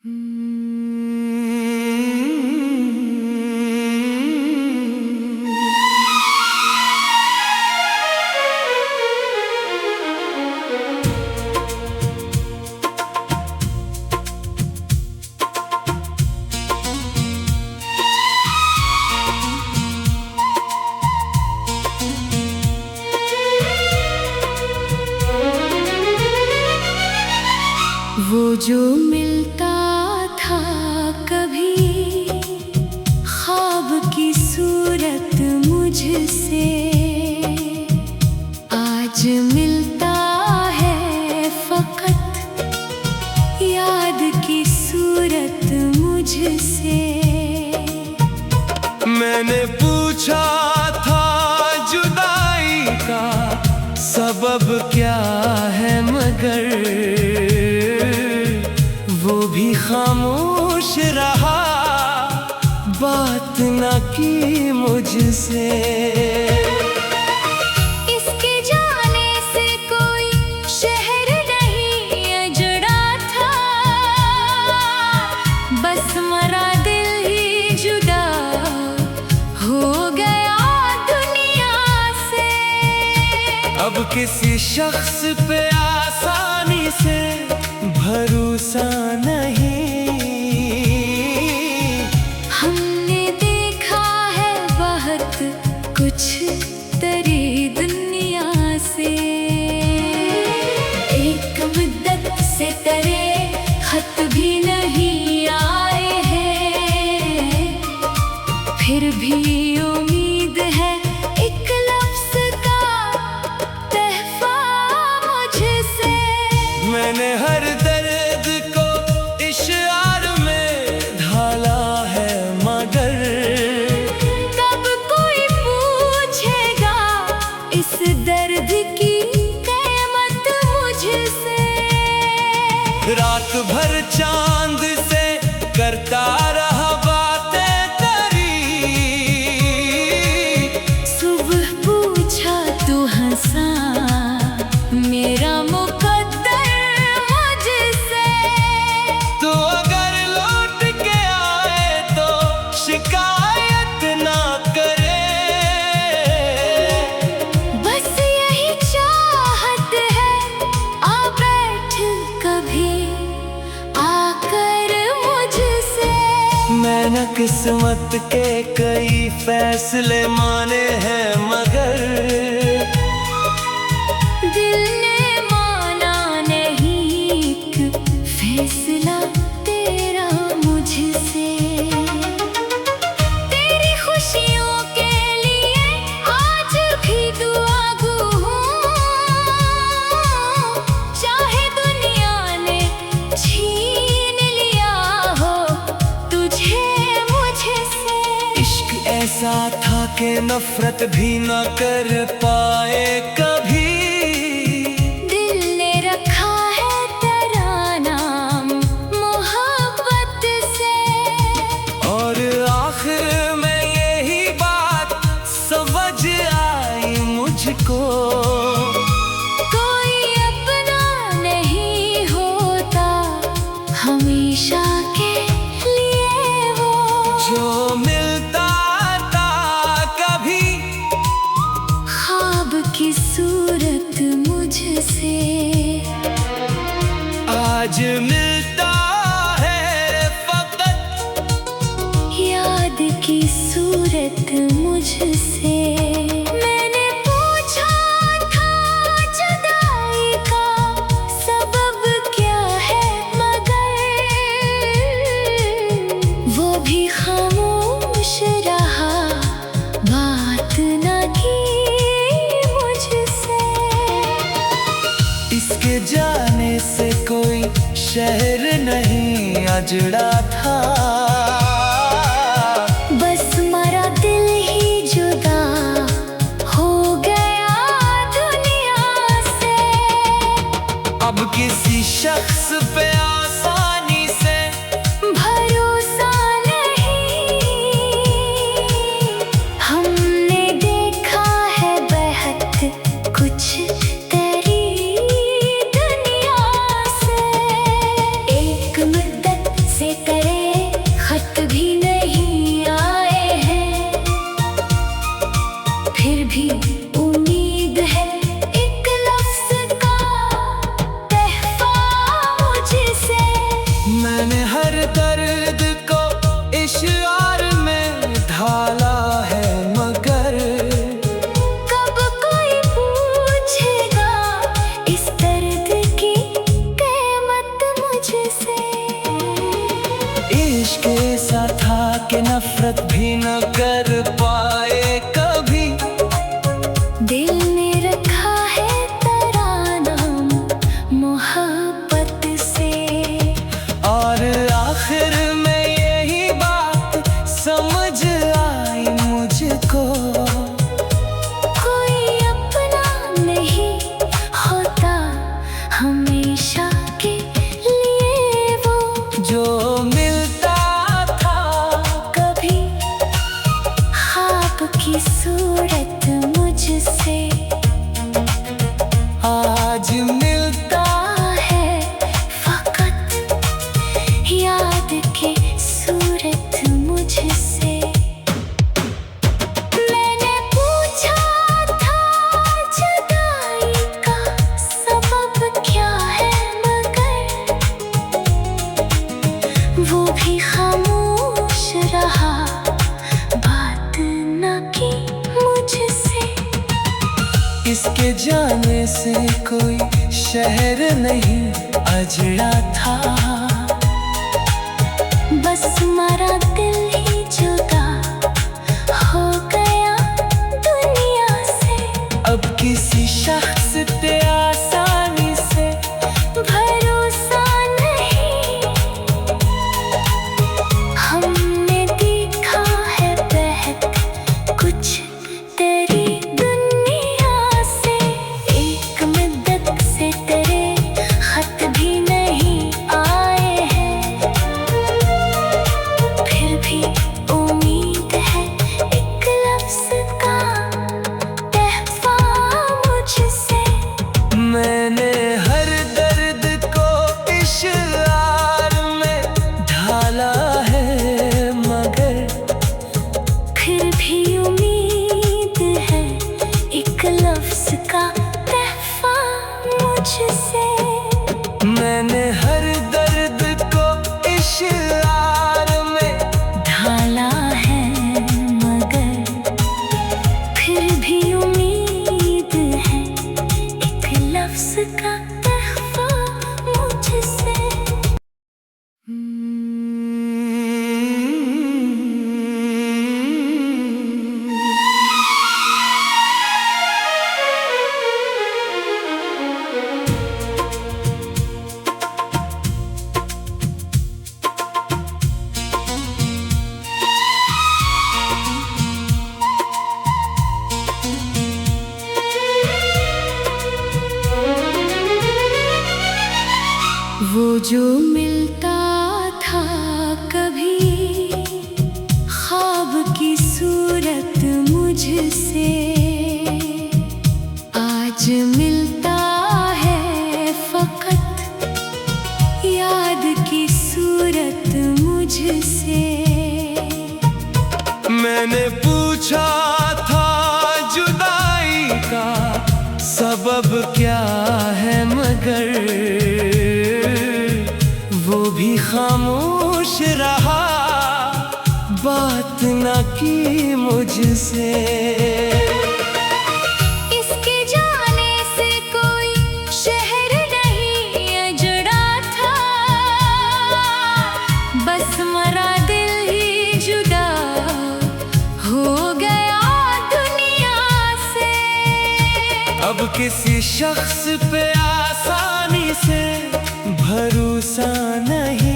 वो जो मिलता था कभी ख्वाब की सूरत मुझसे, आज मिलता है फकत याद की सूरत मुझसे। मैंने पूछा था जुदाई का सबब क्या है, मगर वो भी खामोश रहा, बात न की मुझसे। इसके जाने से कोई शहर नहीं अजड़ा था, बस मरा दिल ही जुदा हो गया दुनिया से। अब किसी शख्स पे आसानी से भरोसा नहीं, हमने देखा है बहुत कुछ तेरी दुनिया से। एक मुद्दत से तेरे खत भी नहीं आए हैं, फिर भी उम्मीद है एक लफ्ज़ का तहफ़ा मुझसे। मैंने हर दर्द को इशार में ढाला है, मगर कब कोई पूछेगा इस दर्द की कीमत मुझसे। रात भर चांद से करता रहा बातें तेरी, सुबह पूछा तू हंसा मेरा मुकद्दर मुझसे। तो अगर लौट के आए तो शिकायत ना करे, बस यही चाहत है आ बैठ कभी आकर मुझसे। मैंने किस्मत के कई फैसले माने हैं, मगर दिल ने माना नहीं एक फैसला तेरा मुझसे। तेरी खुशियों के लिए आज भी दुआगू हूँ, चाहे दुनिया ने छीन लिया हो तुझे मुझसे। इश्क ऐसा था कि नफरत भी न कर पाए कभी, दिल ने रखा है तेरा नाम मोहब्बत से। और आखिर में यही बात समझ आई मुझको, कोई अपना नहीं होता हमेशा के लिए वो, जो मिलता था कभी ख्वाब की सूरत मुझसे, आज मिलता है फकत याद की सूरत मुझसे। मैंने पूछा था जुदाई का सबब क्या है, मगर वो भी खामोश रहा, बात न की मुझसे। इसके जाने से कोई शहर नहीं अजड़ा था, बस मरा दिल ही जुदा हो गया दुनिया से। अब किसी शख्स पे आसानी से भरोसा नहीं, हमने देखा है बहुत कुछ तेरी दुनिया से। एक मुद्दत से न कर पाए कभी। दिल ने रखा है तराना मोहब्बत से, और आखिर में यही बात समझ आई मुझको, कोई अपना नहीं होता हमेशा के लिए वो, जो मिलता था कभी ख्वाब की सूरत मुझसे, आज मिलता है फकत याद की सूरत मुझसे। मैंने पूछा था जुदाई का सबब क्या है, मगर वो भी खामोश रहा, बात न की मुझसे। इसके जाने से कोई शहर नहीं अजड़ा था, बस हमारा दिल ही जुदा हो गया दुनिया से। अब किसी शख्स पे आसानी से भरोसा नहीं, हमने देखा है बहक कुछ तेरी दुनिया से। एक मुद्दत से तेरे खत भी नहीं आए हैं, फिर भी उम्मीद है एक लफ्ज़ का तहफ़ा मुझसे। मैंने हर दर्द को इशार में ढाला है, मगर फिर भी उम्मीद है एक लफ्ज़ का तहफ़ा मुझसे। मैंने हर दर्द को इशार में ढाला है, मगर फिर भी उम्मीद है एक लफ्ज़ का तहफ़ा मुझसे। वो जो मिलता था कभी ख्वाब की सूरत मुझसे, आज मिलता है फकत याद की सूरत मुझसे। मैंने पूछा था जुदाई का सबब क्या है, मगर वो भी खामोश रहा, बात न की मुझसे। इसके जाने से कोई शहर नहीं अजड़ा था, बस हमारा दिल ही जुदा हो गया दुनिया से। अब किसी शख्स पे आसानी से भरोसा नहीं,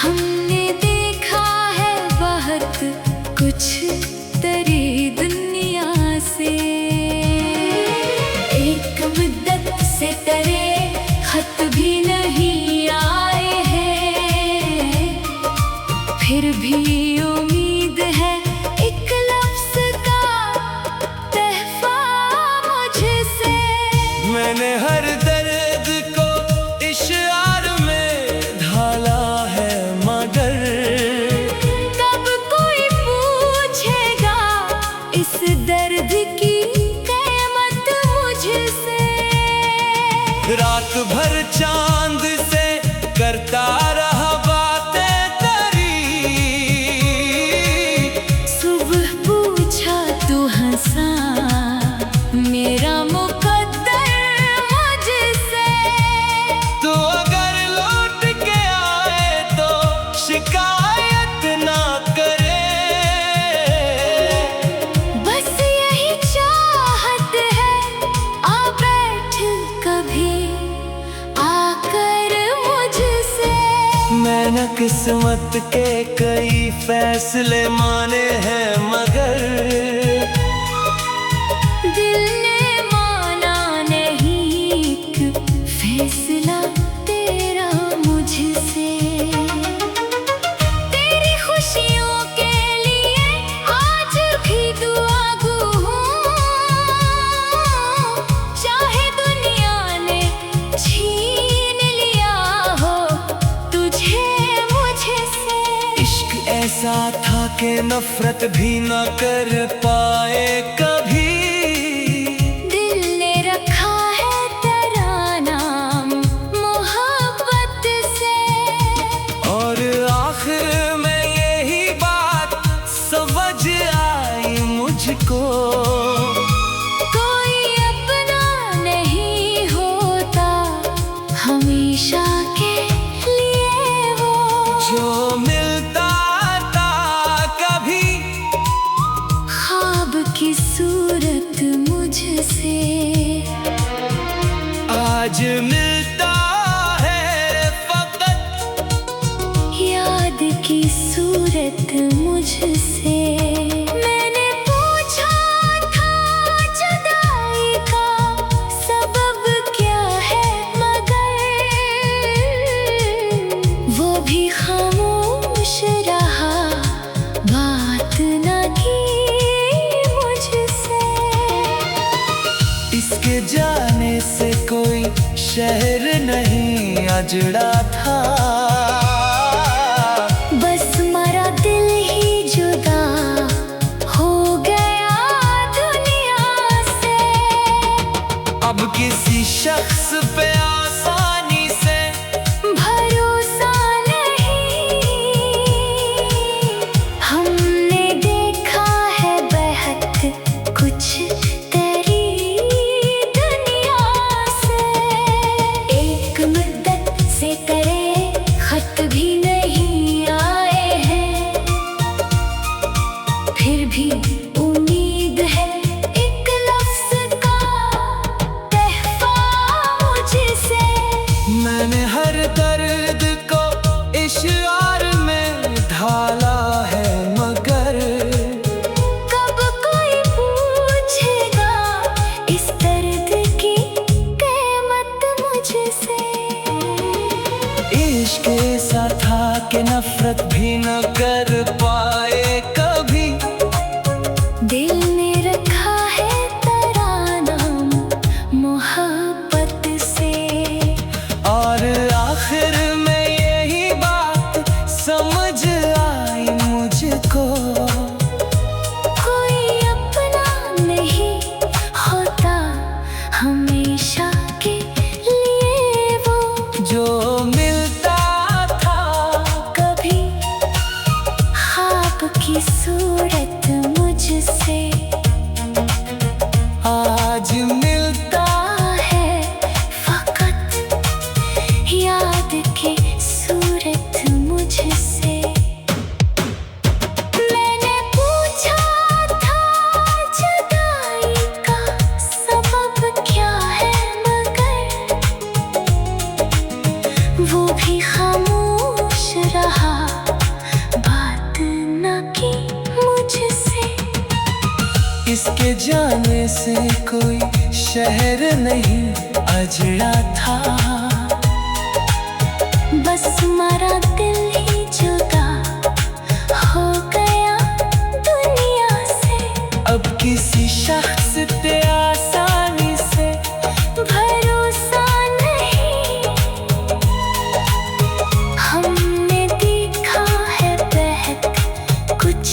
हमने देखा है बहुत कुछ तेरी दुनिया से। एक मुद्दत से तेरे खत भी नहीं आए हैं, फिर भी उम्मीद है एक लफ्ज़ का तहफ़ा मुझसे। मैंने हर दर्द को इशारे किस्मत के कई फैसले माने हैं, मगर दिल ने माना नहीं एक फैसला तेरा मुझसे। तेरी खुशियों के लिए आज भी दुआगू हूँ, चाहे दुनिया ने छीन लिया हो तुझे मुझसे। इश्क ऐसा था कि नफरत भी न कर पाए कभी। दिल ने रखा है तेरा नाम मोहब्बत से। और आखिर में यही बात समझ आई मुझको, कोई अपना नहीं होता हमेशा के लिए वो। जो मिलता था कभी ख्वाब की सूरत मुझसे, आज मिलता है फकत याद की सूरत मुझसे। मैंने पूछा था जुदाई का सबब क्या है, मगर वो भी खामोश रहा, बात न की मुझसे। इसके जाने से कोई शहर नहीं अजड़ा था, बस मरा दिल ही जुदा हो गया दुनिया से। अब किसी शख्स पे आसानी से भरोसा नहीं, हमने देखा है बेहद कुछ तेरी दुनिया से। एक मुद्दत से तेरे खत भी नहीं आए हैं, फिर भी उम्मीद है एक लफ्ज का तहफा मुझसे। मैंने हर दर्द को इशार में ढाला है, मगर कब कोई पूछेगा इस दर्द की कीमत मुझसे। इश्क ऐसा था कि नफरत भी न कर पाए कभी। दिल ने रखा है तेरा नाम मोहब्बत से। और आखिर में यही बात समझ आई मुझको, कोई अपना नहीं होता हमेशा के लिए वो। जो मिलता था कभी ख्वाब की सूरत मुझसे, आज मिलता है फकत याद की सूरत मुझसे। मैंने पूछा था जुदाई का सबब क्या है, मगर वो भी खामोश रहा, बात न की मुझसे। इसके जाने से कोई शहर नहीं अजड़ा था, बस मरा दिल ही जुदा हो गया दुनिया से। अब किसी शख्स पे आसानी से भरोसा नहीं, हमने देखा है बेहद कुछ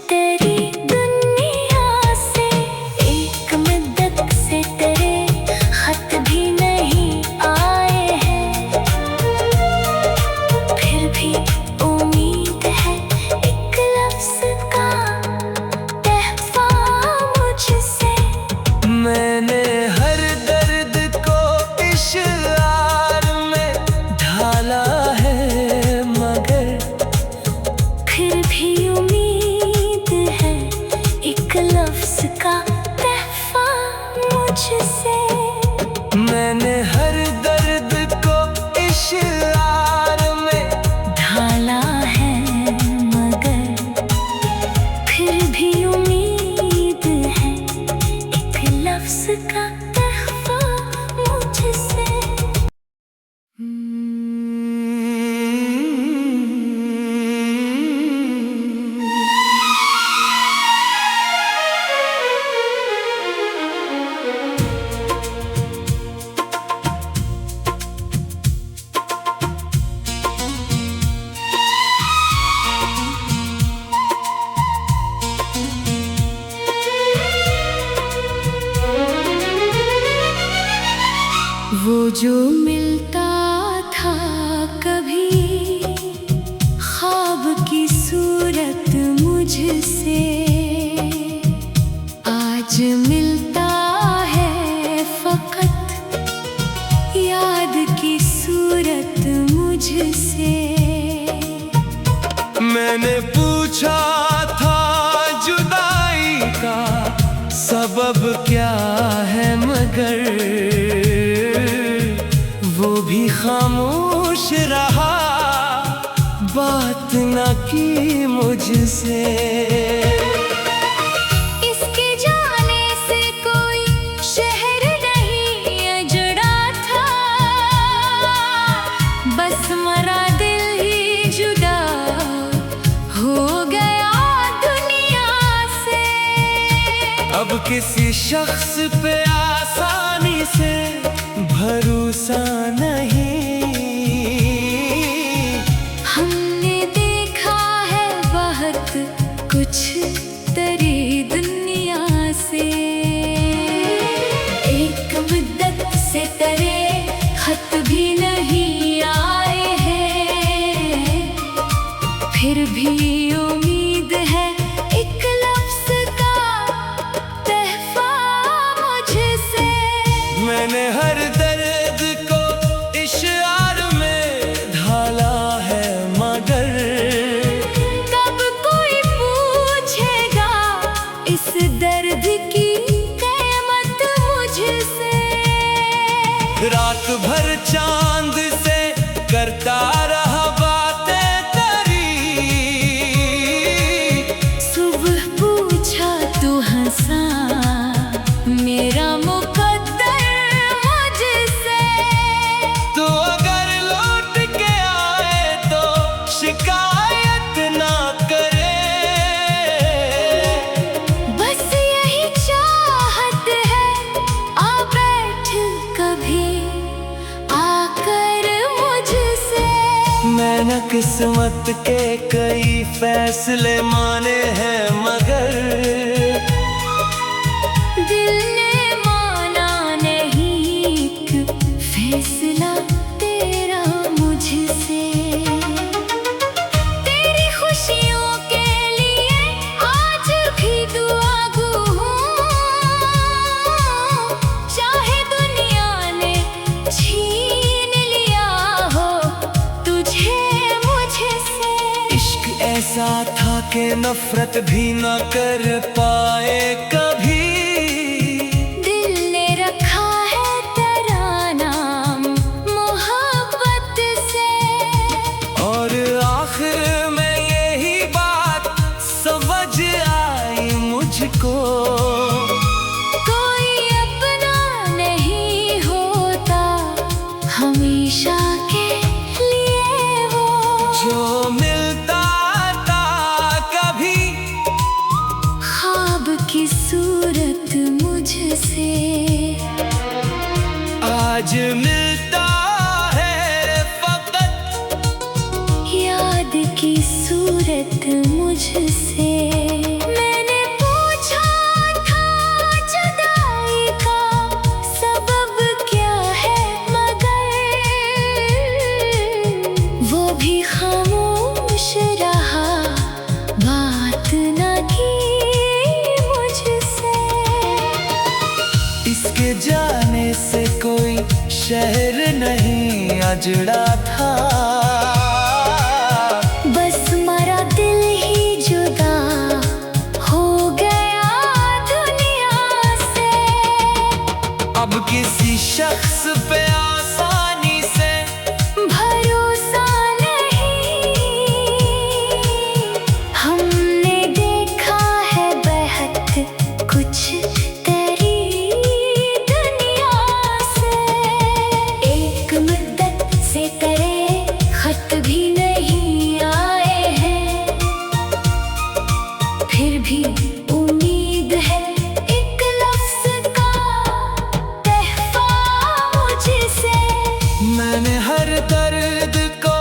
तेरी दुनिया से। एक मुद्दत से तेरे खत भी नहीं आ जो मिलता था कभी ख्वाब की सूरत मुझसे, आज मिलता है फकत याद की सूरत मुझसे। मैंने पूछा था जुदाई का सबब क्या है, मगर वो भी खामोश रहा, बात न की मुझसे। इसके जाने से कोई शहर नहीं अजड़ा था, बस मरा दिल ही जुदा हो गया दुनिया से। अब किसी शख्स पे आसानी से भरोसा नहीं, हमने देखा है बहुत कुछ तेरी दुनिया से। एक मुद्दत से तेरे खत भी नहीं आए हैं, फिर भी उम्मीद है एक लफ्ज का तहफा मुझसे। मैंने हर दर्द को इशार में ढाला है, मगर कब कोई पूछेगा इस दर्द की कीमत मुझसे। रात भर चांद से करता रहा बातें तेरी, सुबह पूछा तू हंसा मेरा मुकद्दर मुझसे। तो अगर लौट के आए तो शिकायत ना करे, बस यही चाहत है आ बैठ कभी आकर मुझसे। मैंने किस्मत के कई फैसले माने हैं, मगर दिल ने माना नहीं एक फैसला तेरा मुझसे। तेरी खुशियों के लिए आज भी दुआ गो हूँ, चाहे दुनिया ने छीन लिया हो तुझे मुझसे। इश्क ऐसा था कि नफरत भी न कर पाए कभी, दिल ने रखा है तेरा नाम मोहब्बत से। और आखिर में यही बात समझ आई मुझको, कोई अपना नहीं होता हमेशा के लिए वो, जो मिलता था कभी ख्वाब की सूरत मुझसे, आज मिलता है फकत याद की सूरत मुझसे। मैंने पूछा था जुदाई का सबब क्या है, मगर वो भी खामोश रहा, बात न की मुझसे। इसके जाने से कोई शहर नहीं अजड़ा था, बस मरा दिल ही जुदा हो गया दुनिया से। अब किसी शख्स पे आसानी से भरोसा नहीं, हमने देखा है बहुत कुछ तेरी दुनिया से। एक मुद्दत से तेरे खत भी नहीं आए हैं, फिर भी उम्मीद है एक लफ्ज का तहफा मुझसे। मैंने हर दर्द को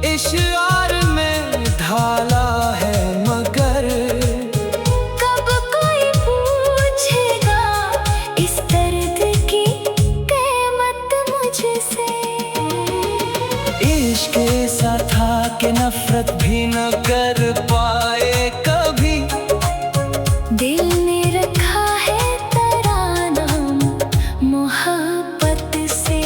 इशार में ढाला है, मगर कब कोई पूछेगा इस दर्द की कीमत मुझसे। इश्क ऐसा था कि नफरत भी न कर पाए कभी। दिल ने रखा है तराना मोहब्बत से,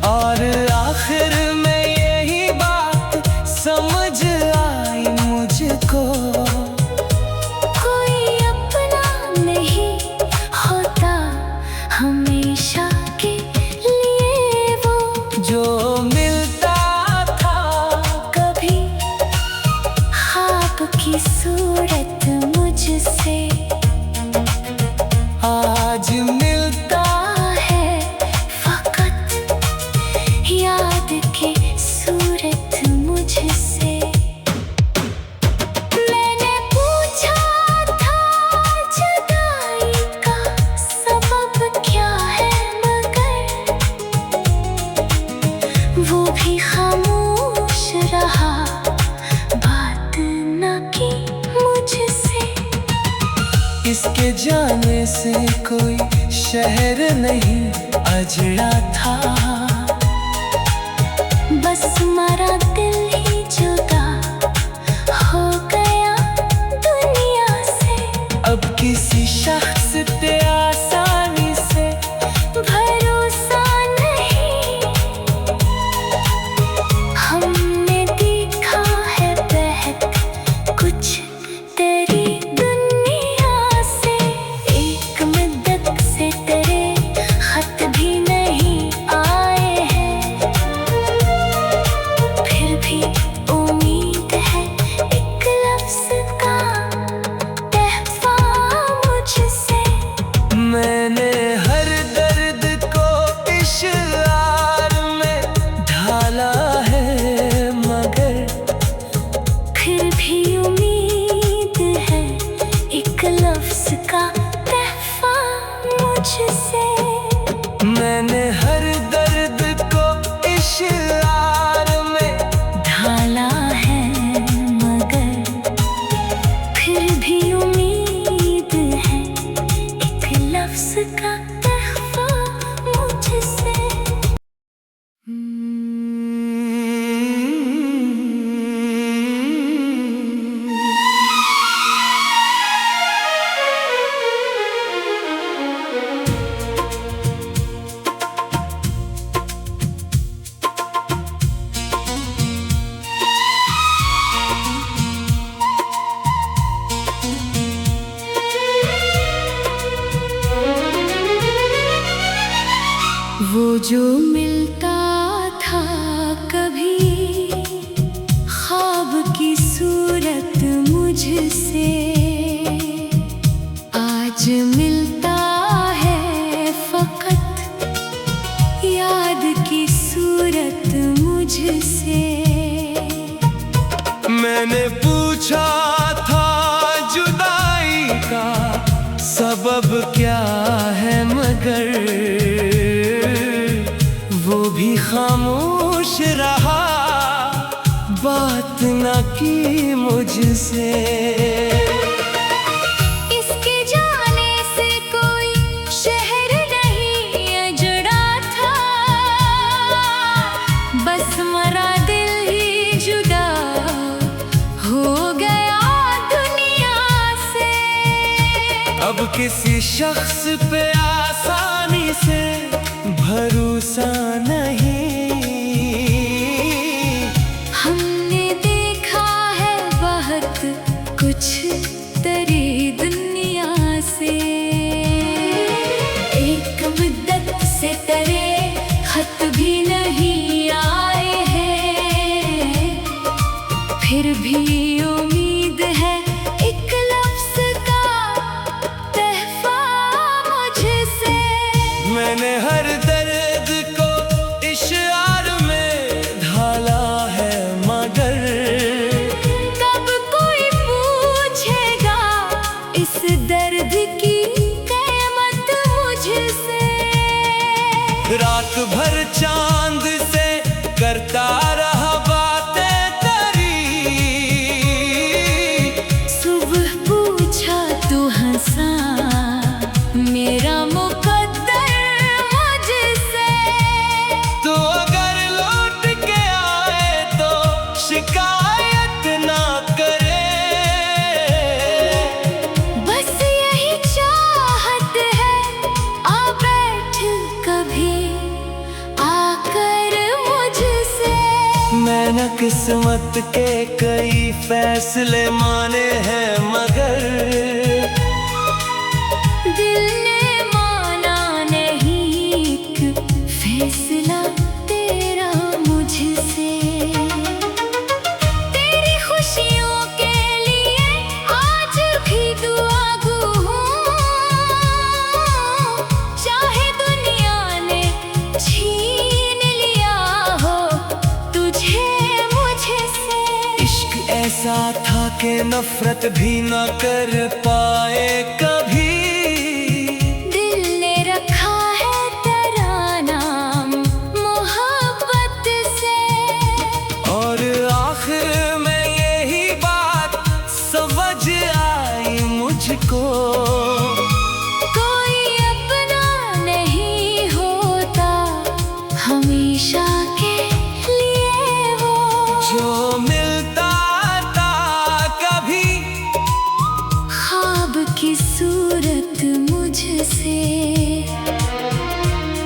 और आखिर में यही बात समझ आई मुझको, कोई अपना नहीं होता हमेशा के लिए वो, जो मिलता था कभी ख्वाब की सूरत मुझसे, आज मिलता है फकत याद की सूरत मुझसे। मैंने पूछा था जुदाई का सबब क्या है, मगर वो भी खामोश रहा, बात न की मुझसे। इसके जाने से कोई शहर नहीं अजड़ा था, बस हमारा दिल ही जुदा हो गया दुनिया से। अब किसी शख्स पे आसानी से भरोसा नहीं, हमने देखा है बहक कुछ तेरी दुनिया से। एक मुद्दत से तेरे खत भी नहीं आए हैं, फिर भी उम्मीद है एक लफ्ज़ का तहफ़ा मुझसे। मैंने हर दर्द को इश्आर में ढाला है, मगर फिर भी उम्मीद है एक लफ्ज़ का तहफ़ा मुझसे। मैंने हर दर्द को इश्आर में ढाला है, मगर फिर भी उम्मीद है एक लफ्ज़ का तहफ़ा मुझसे। वो जो मिलता था कभी ख्वाब की सूरत मुझसे, आज मिलता है फकत याद की सूरत मुझसे। मैंने पूछा था जुदाई का सबब क्या है, मगर वो भी खामोश रहा, बात न की मुझसे। इसके जाने से कोई शहर नहीं अजड़ा था, बस हमारा दिल ही जुदा हो गया दुनिया से। अब किसी शख्स पे आसानी से भरोसा नहीं, हमने देखा है बहुत कुछ तेरी दुनिया से। एक मुद्दत से तेरे खत भी नहीं आए हैं, फिर भी उम्मीद है एक लफ्ज़ का तहफ़ा मुझसे। मैंने हर दर्द को इश्आर में ढाला है, मगर कब कोई पूछेगा इस दर्द की कीमत मुझसे। रात भर चांद से करता रहा बातें तेरी, सुबह पूछा तू हंसा मेरा मुकद्दर मुझसे। तो अगर लौट के किस्मत के कई फैसले माने हैं मगर दिल ने माना नहीं एक फैसला तेरा मुझसे। तेरी खुशियों के लिए आज भी दुआ गो हूँ, चाहे दुनिया ने छीन लिया हो तुझे मुझसे। इश्क ऐसा था कि नफरत भी न कर पाए कभी। दिल ने रखा है तेरा नाम मोहब्बत से। और आखिर में यही बात समझ आई मुझको, कोई अपना नहीं होता हमेशा के लिए वो। जो मिलता था कभी ख्वाब की सूरत मुझसे,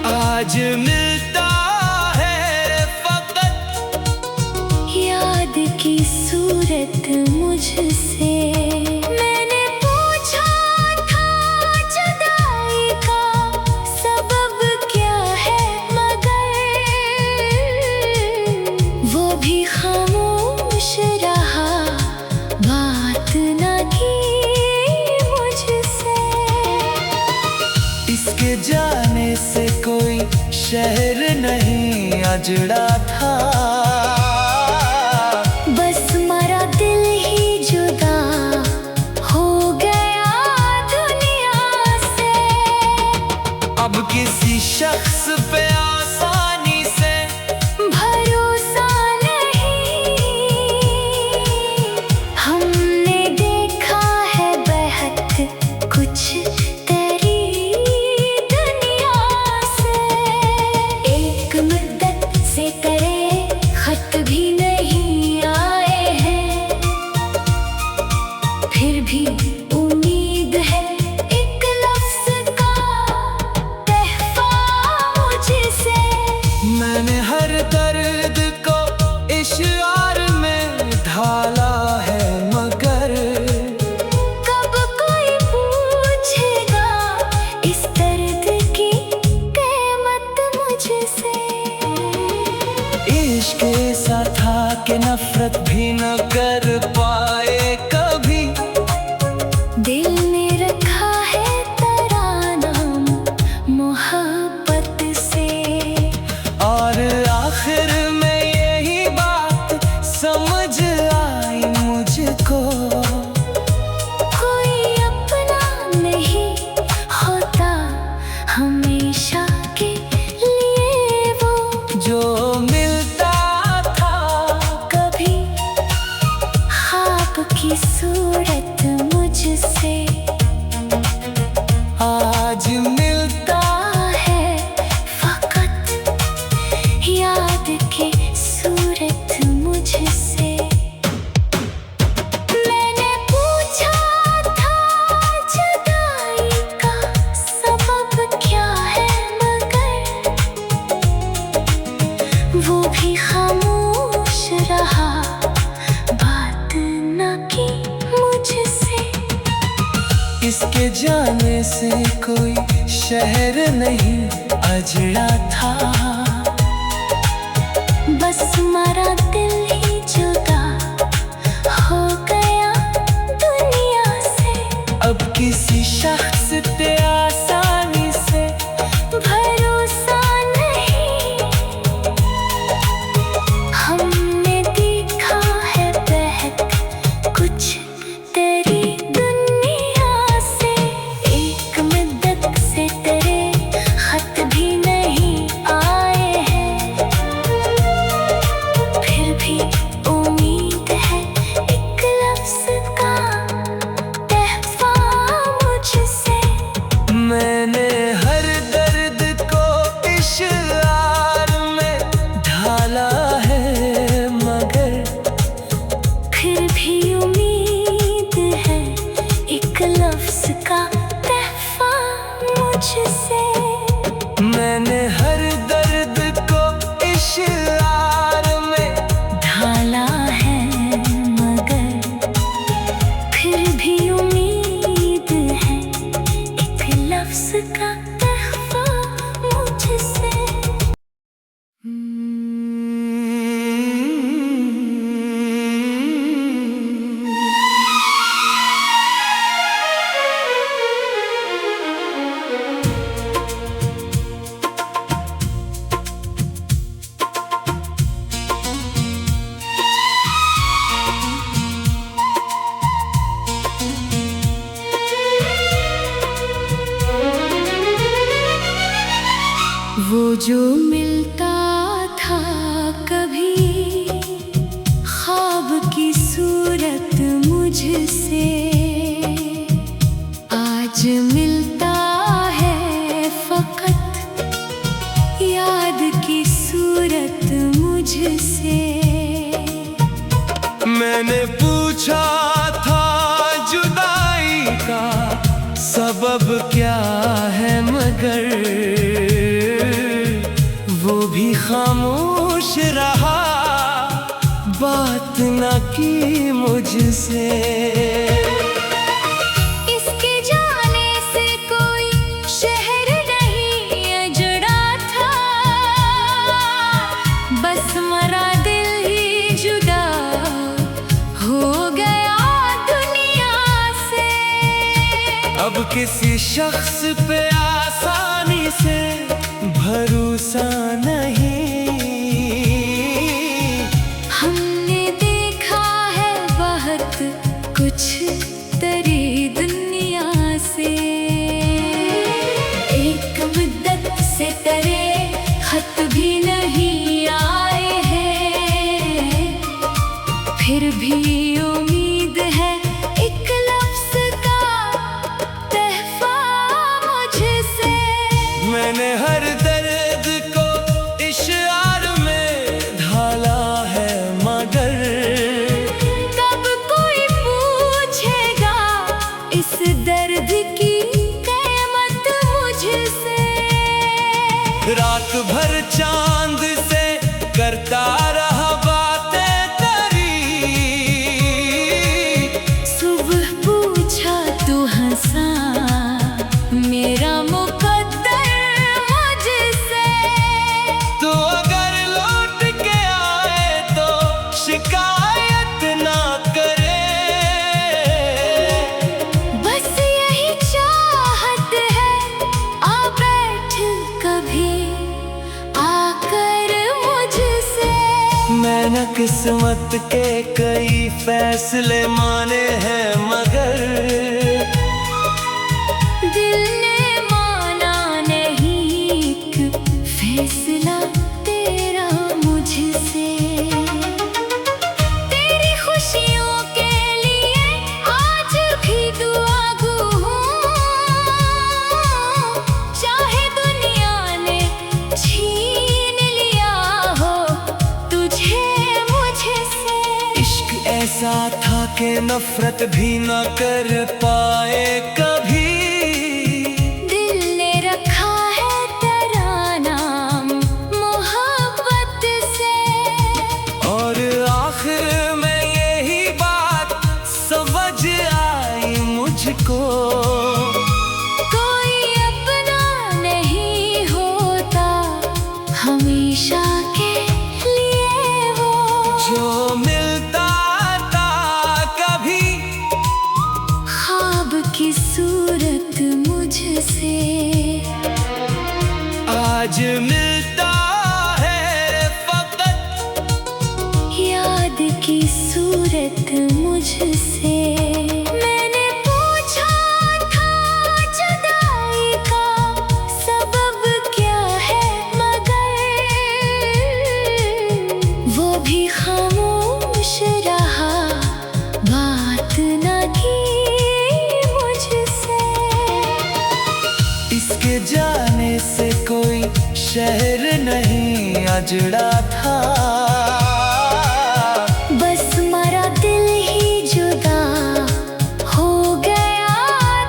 आज मिलता है फकत याद की सूरत मुझसे। मैंने पूछा था जुदाई का सबब क्या है मगर वो भी खामोश रहा, बात न की मुझसे। इसके जाने से कोई शहर नहीं अजड़ा था, बस मरा दिल ही जुदा हो गया दुनिया से। अब किसी शख्स पे आसानी से भरोसा नहीं, हमने देखा है बेहद कुछ तेरी दुनिया से। एक मुद्दत से तेरे खत भी नहीं आए हैं, फिर भी उम्मीद है एक लफ्ज का तहफा मुझसे। मैंने हर दर्द को इशार में ढाला है मगर कब कोई पूछेगा इस दर्द की कीमत मुझसे। इश्क ऐसा था कि नफरत भी न कर पाए कभी। दिल ने रखा है तेरा नाम मोहब्बत से। और आखिर में यही बात समझ आई मुझको, कोई अपना नहीं होता हमेशा के लिए वो। जो मिलता था कभी ख्वाब की सूरत मुझसे, आज मिलता है फकत याद की सूरत मुझसे। मैंने पूछा था जुदाई का सबब क्या है मगर वो भी खामोश रहा, बात न की मुझसे। इसके जाने से कोई शहर नहीं अजड़ा था, बस मरा दिल ही जुदा हो गया दुनिया से। अब किसी शख्स पे आसानी से भरोसा नहीं, हमने देखा है बेहद कुछ तेरी दुनिया से। एक मुद्दत से तेरे खत भी नहीं आए हैं, जो मिलता था कभी ख्वाब की सूरत मुझसे, आज मिलता है फकत याद की सूरत मुझसे। मैंने पूछा था जुदाई का सबब क्या है, मगर वो भी खामोश रहा, बात न की मुझसे। इसके जाने से कोई शहर नहीं अजड़ा था, बस मरा दिल ही जुदा हो गया दुनिया से। अब किसी शख्स पे आसानी से भरोसा नहीं, हमने देखा है बहुत कुछ तेरी दुनिया से। एक मुद्दत से तेरे खत भी नहीं आए हैं, फिर भी उम्मीद है एक लफ्ज़ का तहफ़ा मुझसे। मैंने हर दर्द को इशार में ढाला है, मगर कब कोई पूछेगा इस दर्द की कीमत मुझसे। रात भर चांद से करता रहा बातें तेरी, सुबह पूछा तू हंसा मेरा मुकद्दर मुझसे। तो अगर लौट के आए तो शिकायत ना करे, बस यही चाहत है आ बैठ कभी आकर मुझसे। मैंने किस्मत के कई फैसले माने हैं, मगर दिल ने माना नहीं एक फैसला तेरा मुझसे। तेरी खुशियों के लिए आज भी दुआगू हूँ, चाहे दुनिया ने छीन लिया हो तुझे मुझसे। इश्क ऐसा था कि नफरत भी न कर पाए कभी, दिल ने रखा है तेरा नाम मोहब्बत से। और आखिर में यही बात समझ आई मुझको, कोई अपना नहीं होता हमेशा के लिए वो, जो मिलता था कभी ख्वाब की सूरत मुझसे, आज मिलता है फकत याद की सूरत मुझसे। मैंने पूछा था जुदाई का सबब क्या है, मगर वो भी खामोश रहा, बात न की मुझसे। इसके जाने से कोई शहर नहीं अजड़ा था, बस मरा दिल ही जुदा हो गया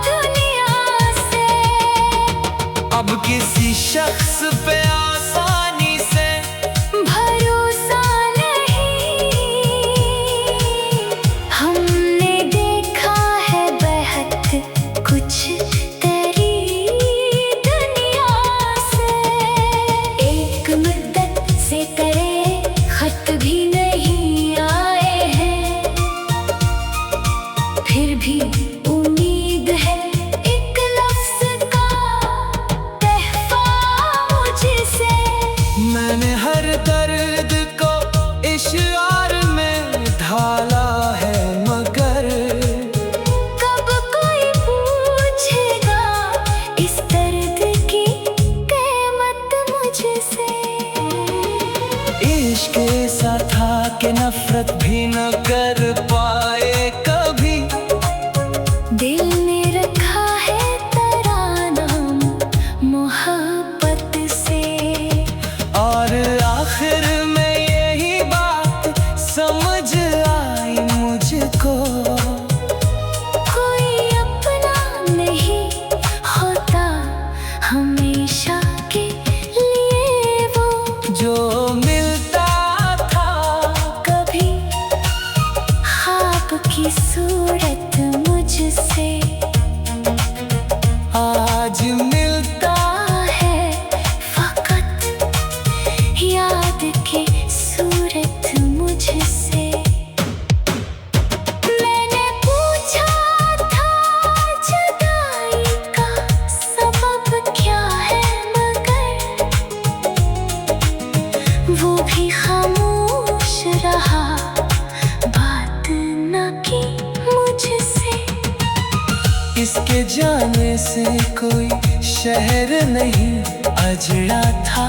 दुनिया से। अब किसी शख्स पे आसानी से भरोसा नहीं, हमने देखा है बहुत कुछ तेरी दुनिया से। एक मुद्दत से तेरे खत भी नहीं आए हैं, फिर भी उम्मीद है एक लफ्ज़ का तहफ़ा मुझसे। मैंने हर दर्द को इशार में ढाला है, मगर कब कोई पूछेगा इस दर्द की कीमत मुझसे। की सूरत मुझसे आज मिलता है फकत याद की सूरत मुझसे। मैंने पूछा था जुदाई का सबब क्या है, मगर वो भी खामोश रहा, बात न की मुझसे। इसके जाने से कोई शहर नहीं अजड़ा था।